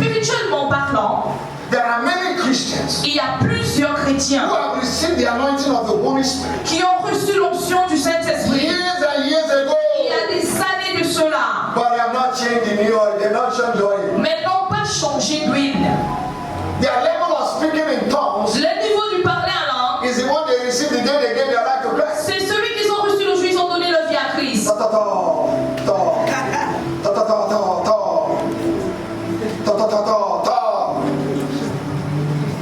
spirituellement parlant, there are many Christians il y a plusieurs who chrétiens have received the anointing of the Holy Spirit qui ont reçu l'onction du Saint-Esprit years and years ago, il y a des années de cela, but they have not changed the new oil. They have not changed the oil. mais n'ont pas changé d'huile. Their level of speaking in tongues Le niveau du parler en langue, is the one they received the day they gave their life to Christ. c'est celui qu'ils ont reçu le jour où ils ont donné leur vie à Christ.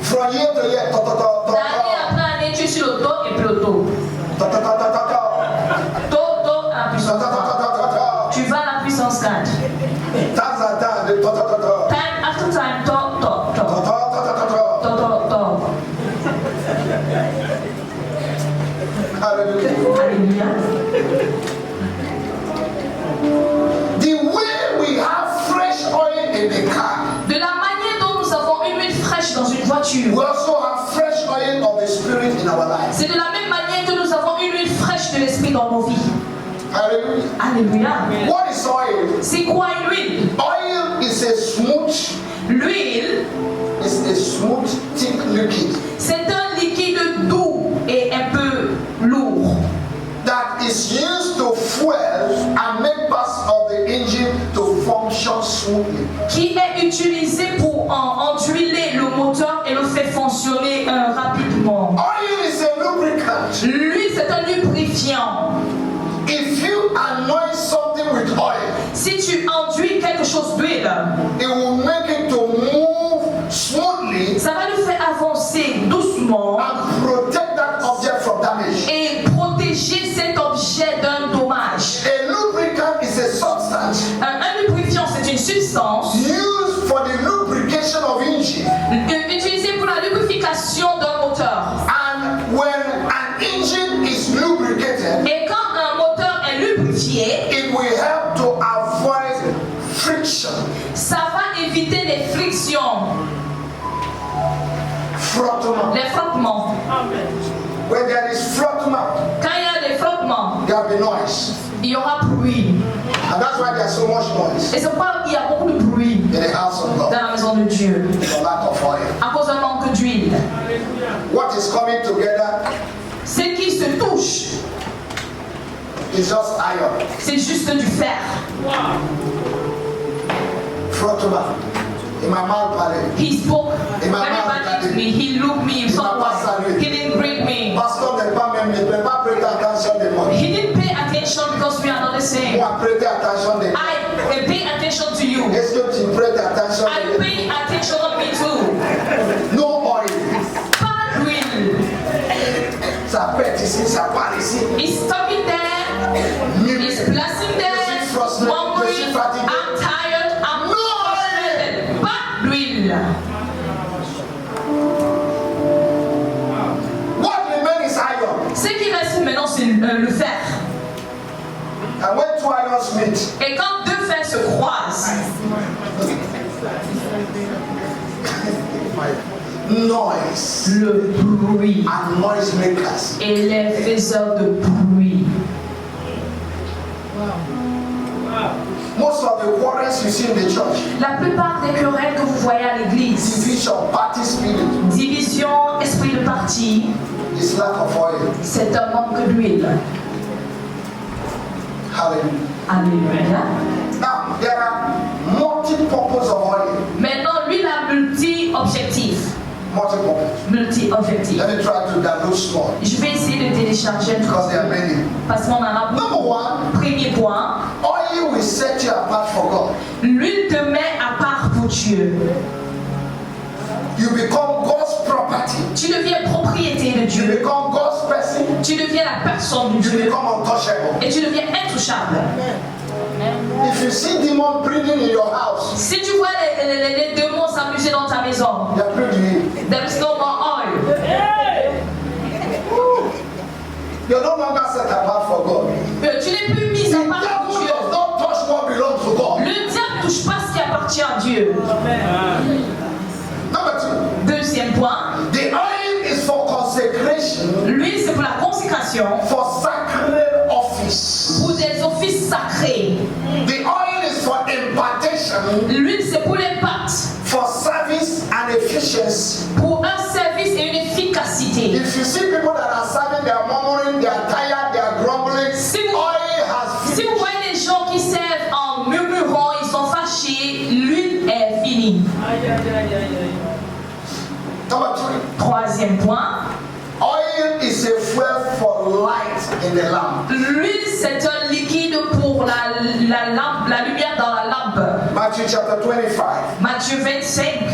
From year to year, D'année après année, tu es sur le dos et puis le dos. Do, do, à la puissance 3. Tu vas à la puissance 4. Time after time, do, do, do. Do, do, do. Alléluia. The way we have fresh oil in the car, De la manière dont nous avons une huile fraîche dans une voiture, we also have fresh oil of the Spirit in our lives. c'est de la même manière que nous avons une huile fraîche de l'esprit dans nos vies. Hallelujah. Alléluia. What is oil? C'est quoi une huile? Oil is a smooth, L'huile, thick liquid c'est un liquide doux et un peu lourd that is used to fuel and make parts of the engine to function smoothly. qui est utilisé pour enduiler le moteur et le faire fonctionner rapidement. Oil is a lubricant. L'huile, c'est un lubrifiant. If you anoint something with oil, Si tu enduis quelque chose d'huile, it will make it to move smoothly ça va le faire avancer doucement and protect that object from damage. et protéger cet objet d'un dommage. A lubricant is a substance Un lubrifiant, c'est une substance used for the lubrication of engine. utilisée pour la lubrification d'un moteur. And when an engine is lubricated, Et quand un moteur est lubrifié, it will help to avoid friction. ça va éviter les frictions, Frottement. les frottements. When there is frottement, Quand il y a des frottements, there will be noise. il y aura bruit. And that's why there's so much noise Et c'est pourquoi il y a beaucoup de bruit in the house of dans God la maison de Dieu, for lack of oil. à cause d'un manque d'huile. What is coming together Ce qui se touche, is just iron. c'est juste du fer. Frottement. In my mouth, He spoke very badly to me. He looked me someone. He didn't greet me. Pastor n'est pas même, ne peut pas prêter attention de moi. He didn't pay attention because we are not the same. Moi, prêter attention de moi. I pay attention to you. Est-ce que tu prêtes attention I de moi? pay attention on me too. No oil. Pas d'huile. Ça pète ici, ça part ici. He's stopping there. He's placing there. Murmuring. I'm tired. I'm frustrated. Pas d'huile. What remains is iron. Ce qui reste maintenant, c'est le fer. And when two irons meet, Et quand deux fers se croisent, noise le bruit and noise makers. et les faiseurs de bruit. Most of the quarrels you see in the church, La plupart des querelles que vous voyez à l'église, division, party spirit, division, esprit de parti, is lack of oil. c'est un manque d'huile. Hallelujah. Alléluia. Now, there are multi-purpose of oil. Maintenant, l'huile a multi-objectif. Multi-purpose. Multi-objectif. Let me try to download small Je vais essayer de télécharger because there are many. parce qu'on en a beaucoup. Number one, Premier point, oil will set you apart for God. l'huile te met à part pour Dieu. You become God's property. Tu deviens propriété de You Dieu. become God's person. Tu deviens la personne de You Dieu. become untouchable. Et tu deviens intouchable. If you see demon breathing in your house, Si tu vois les démons s'amuser dans ta maison, they are breathing. there is no more oil. You're no longer set apart for God. Tu n'es plus mis The à part devil pour Dieu. does not touch what belongs to God. Le diable ne touche pas ce qui appartient à Dieu. Number two, Deuxième point, the oil is for consecration, l'huile c'est pour la consécration, for sacred office. pour des offices sacrés. The oil is for impartation, L'huile c'est pour les pactes, fini. Number 3. Troisième point. Oil is a fuel for light in the lamp. L'huile, c'est un liquide pour la lampe, la lumière dans la lampe. Matthew chapter 25. Matthieu 25.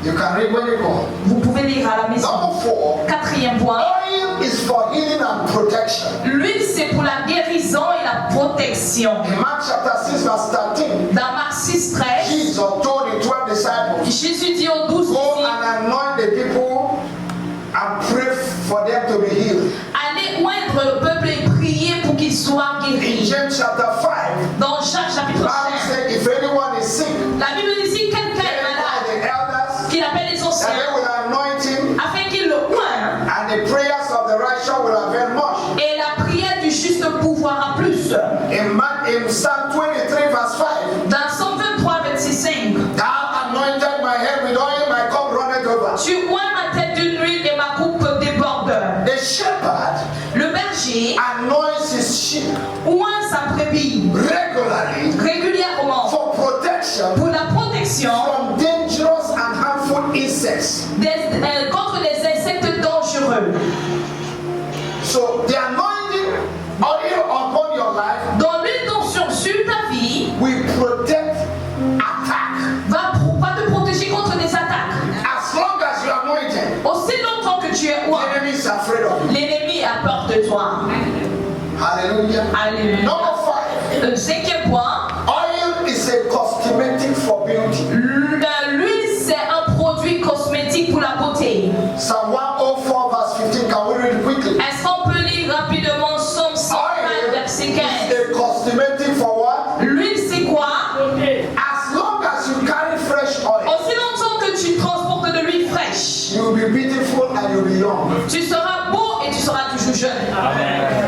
You can read when you go. Vous pouvez lire à la maison. Number 4. Quatrième point. Oil is for healing and protection. L'huile, c'est pour la guérison et la protection. In Mark chapter 6 verse 13, Dans Marc 6, 13, Jesus told the 12 disciples, Jésus dit aux 12 go disciples, and anoint the people and pray for them to be healed. allez oindre le peuple et prier pour qu'il soit In guéri. James chapter 5, Dans Jacques chapitre Bible 5, said if anyone is sick, la Bible dit si quelqu'un est tell malade, the elders qu'il appelle les that anciens, they will anoint him, afin qu'il le oigne. and the prayers of the righteous will avail much. Et la prière du juste pouvoira plus. In Psalm 23 verse 5, Dans Psaume 23, 26, 5, thou anointed my head with oil, my cup runneth over. tu oins ma tête d'une huile et ma coupe déborde. The shepherd Le berger anoints his sheep oint sa brebis regularly régulièrement for protection pour la protection from dangerous and harmful insects. contre les insectes dangereux. So the anointing oil upon your life Dans l'huile d'onction sur ta vie will protect attack. va te protéger contre des attaques. As long as you are anointed, Aussi longtemps que tu es the oint, enemy is afraid of you. l'ennemi a peur de toi. Hallelujah. Alléluia. Number 5. Le cinquième point, Oil is a cosmetic for beauty. l'huile c'est un produit cosmétique pour la beauté. Psalm 104 verse 15. Can we read it quickly? Est-ce qu'on peut lire rapidement Somme 104, verset 15? Is a cosmetic for what? L'huile c'est quoi? As long as you carry fresh oil, Aussi longtemps que tu transportes de l'huile fraîche, you will be beautiful and you'll be young. tu seras beau et tu seras toujours jeune.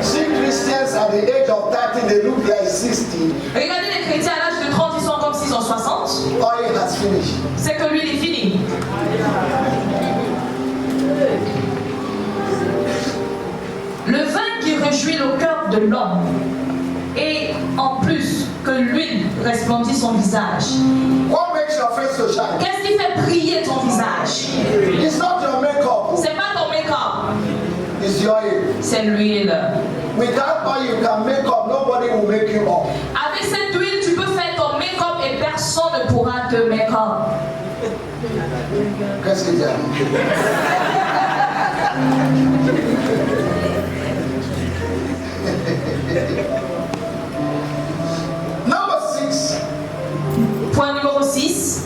See Christians at the age of 30, they look like 60. Regardez les chrétiens à l'âge de 30, ils sont comme s'ils ont 60. Oil has finished. C'est que l'huile est finie. Le vin qui réjouit le cœur de l'homme, et en plus que l'huile resplendit son visage. What makes your face to shine? Qu'est-ce qui fait briller ton visage? It's not your makeup, C'est pas ton make-up, it's your oil. c'est l'huile. Without oil, you can make up, nobody will make you up. Avec cette huile, tu peux faire ton make-up et personne ne pourra te make-up. Qu'est-ce que tu as dit? Number 6. Point numéro 6,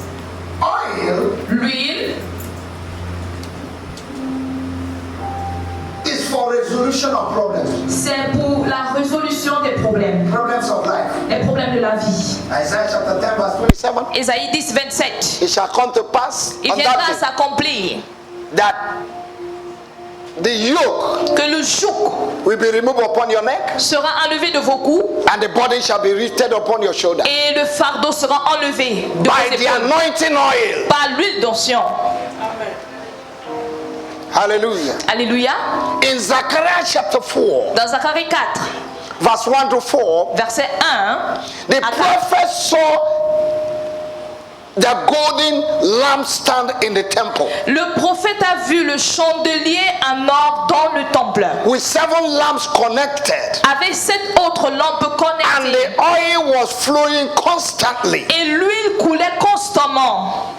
Oil l'huile is for resolution of problems. c'est pour la résolution des problèmes, Problems of life. les problèmes de la vie. Isaiah chapter 10 verse 27. Ésaïe 10, 27. It shall come to pass Il on viendra that day s'accomplir that the yoke que le joug will be removed upon your neck sera enlevé de vos coups and the burden shall be lifted upon your shoulder. et le fardeau sera enlevé de By vos the épaules anointing oil. par l'huile d'onction. Hallelujah. Alléluia. In Zechariah chapter 4, Dans Zacharie 4, verse 1 to 4, verset 1, the à 4, prophet saw the golden lampstand in the temple le prophète a vu le chandelier en or dans le temple with 7 lamps connected, avec 7 autres lampes and connectées the oil was flowing constantly. et l'huile coulait constamment.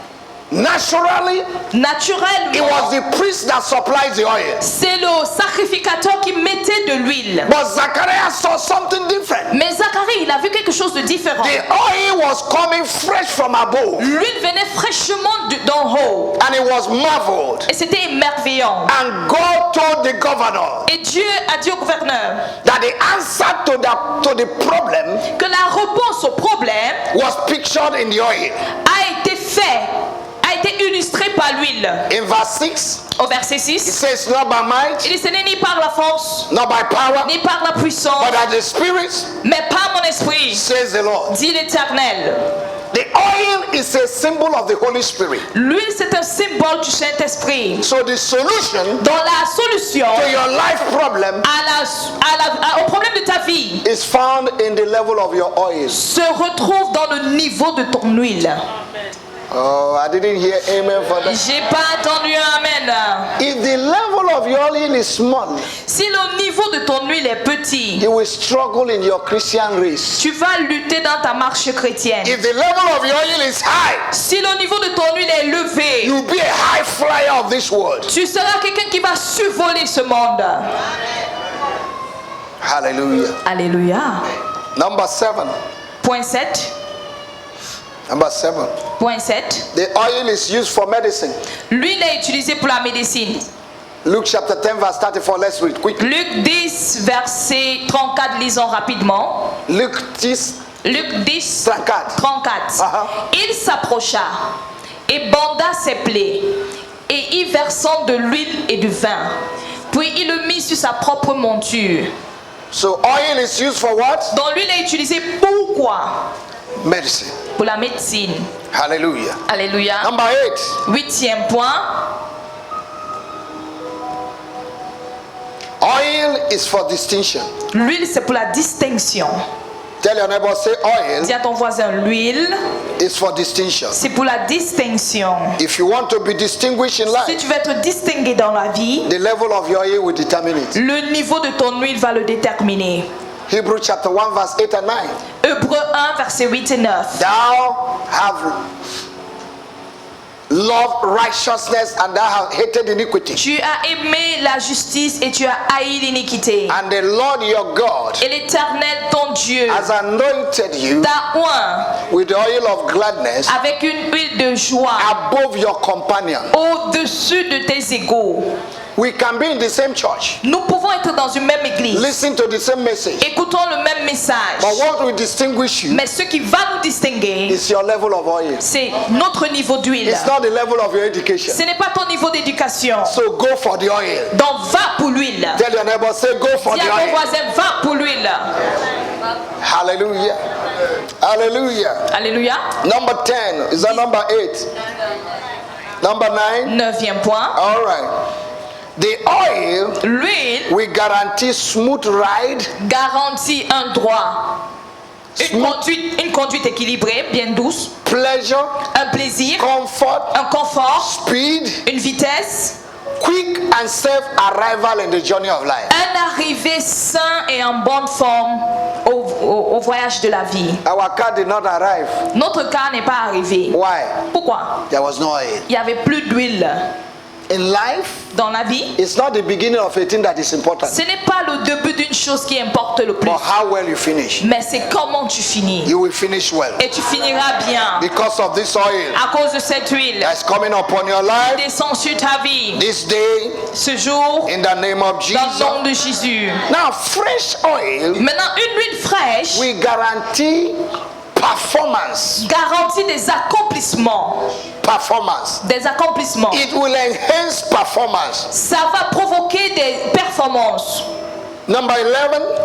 Naturally, it Naturellement, was the priest that supplies the oil. c'est le sacrificateur qui mettait de l'huile. But Zechariah saw something different. Mais Zacharie, il a vu quelque chose de différent. The oil was coming fresh from above, L'huile venait fraîchement d'en haut. and it was marveled. Et c'était émerveillant. And God told the governor Et Dieu a dit au gouverneur that the answer to the problem que la réponse au problème was pictured in the oil. a été illustrée par l'huile. In verse 6, Au verset it 6, says, not by might, il dit ce n'est ni par la force, not by power, ni par la puissance, but by the Spirit, mais par mon esprit, says the Lord. dit l'Éternel. The oil is a symbol of the Holy Spirit. L'huile, c'est un symbole du Saint-Esprit. So the solution Dans la solution to your life problem au problème de ta vie is found in the level of your oil. se retrouve dans le niveau de ton huile. Oh, I didn't hear amen for that. J'ai pas entendu un amen. If the level of your oil is small, Si le niveau de ton huile est petit, you will struggle in your Christian race. tu vas lutter dans ta marche chrétienne. If the level of your oil is high, Si le niveau de ton huile est élevé, you'll be a high flyer of this world. tu seras quelqu'un qui va survoler ce monde. Hallelujah. Alléluia. Number 7. Point 7. Number 7. Point 7. The oil is used for medicine. L'huile est utilisée pour la médecine. Luke chapter 10 verse 34. Let's read quickly. Luc 10, verset 34, lisons rapidement. Luke 10. Luc 10, 34. 34. Il s'approcha et banda ses plaies et y versant de l'huile et du vin. Puis il le mit sur sa propre monture. So oil is used for what? Donc l'huile est utilisée pour quoi? Medicine. Pour la médecine. Hallelujah. Alléluia. Number 8. 8e point. Oil is for distinction. L'huile c'est pour la distinction. Tell your neighbor, say oil Dis à ton voisin, l'huile is for distinction. c'est pour la distinction. If you want to be distinguished in Si life, tu veux être distingué dans la vie, the level of your oil will determine it. le niveau de ton huile va le déterminer. Hebrews chapter 1 verse 8 and 9. Hébreux 1, verset 8 et 9. Thou have loved righteousness and thou hast hated iniquity. Tu as aimé la justice et tu as haï l'iniquité. And the Lord your God Et l'Éternel, ton Dieu, has anointed you t'a oint with the oil of gladness avec une huile de joie above your companion. au-dessus de tes égaux. We can be in the same church, Nous pouvons être dans une même église. listen to the same message, Écoutons le même message. but what will distinguish you Mais ce qui va nous distinguer, is your level of oil. c'est notre niveau d'huile. It's not the level of your education. Ce n'est pas ton niveau d'éducation. So go for the oil. Donc va pour l'huile. Tell your neighbor, say go for Dis the à ton oil. voisin, va pour l'huile. Hallelujah. Hallelujah. Alléluia. Number 10. Is that number 8? Number 9? 9e point. All right. The oil L'huile will guarantee smooth ride, garantit un droit, une conduite équilibrée, bien douce, pleasure, un plaisir, comfort, un confort, speed, une vitesse, quick and safe arrival in the journey of life. un arrivé sain et en bonne forme au voyage de la vie. Our car did not arrive. Notre car n'est pas arrivé. Why? Pourquoi? There was no oil. Il n'y avait plus d'huile. In life, Dans la vie, it's not the beginning of a thing that is important, ce n'est pas le début d'une chose qui importe le plus, but how well you finish. mais c'est comment tu finis. You will finish well Et tu finiras bien because of this oil à cause de cette huile. that's coming upon your life Descends sur ta vie this day ce jour in the name of dans Jesus. le nom de Jésus. Now, fresh oil Maintenant, une huile fraîche will guarantee performance. garantit des accomplissements. Performance. Des accomplissements. It will enhance performance. Ça va provoquer des performances. Number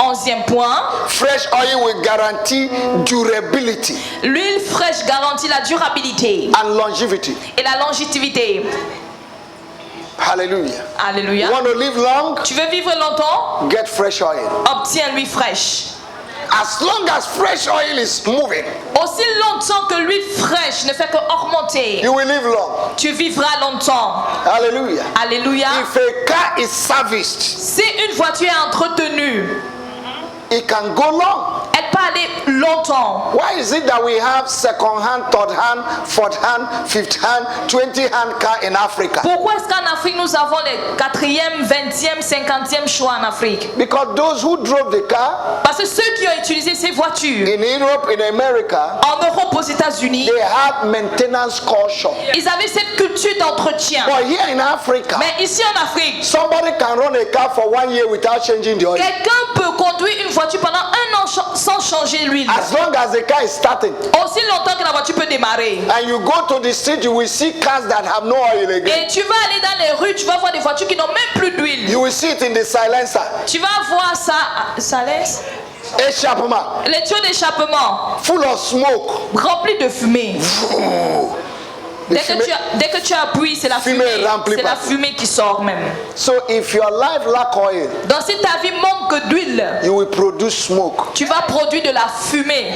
11, 11e point. fresh oil will guarantee durability L'huile fraîche garantit la durabilité and longevity. et la longévité. Hallelujah. Alléluia. You want to live long? Tu veux vivre longtemps? Get fresh oil. Obtiens l'huile fraîche. As long as fresh oil is moving, Aussi longtemps que l'huile fraîche ne fait que augmenter, you will live long. tu vivras longtemps. Hallelujah. Alléluia. If a car is serviced, Si une voiture est entretenue, it can go long. elle peut aller longtemps. Why is it that we have second hand, third hand, fourth hand, fifth hand, 20 hand car in Africa? Pourquoi est-ce qu'en Afrique nous avons les 4e, 20e, 50e choix en Afrique? Because those who drove the car Parce que ceux qui ont utilisé ces voitures in Europe, in America, en Europe, aux États-Unis, they had maintenance culture. ils avaient cette culture d'entretien. But here in Africa, Mais ici en Afrique, somebody can run a car for 1 year without changing the oil. quelqu'un peut conduire une voiture pendant 1 an sans changer l'huile. As long as the car is starting. Aussi longtemps que la voiture peut démarrer. And you go to the street, you will see cars that have no oil again. Et tu vas aller dans les rues, tu vas voir des voitures qui n'ont même plus d'huile. You will see it in the silencer. Tu vas voir ça laisse. Échappement. Les tuyaux d'échappement Full of smoke. remplis de fumée. Dès que tu appuies, c'est la Fumée fumée. remplie C'est la partout. fumée qui sort même. So if your life lack oil, Donc si ta vie manque d'huile, you will produce smoke. tu vas produire de la fumée.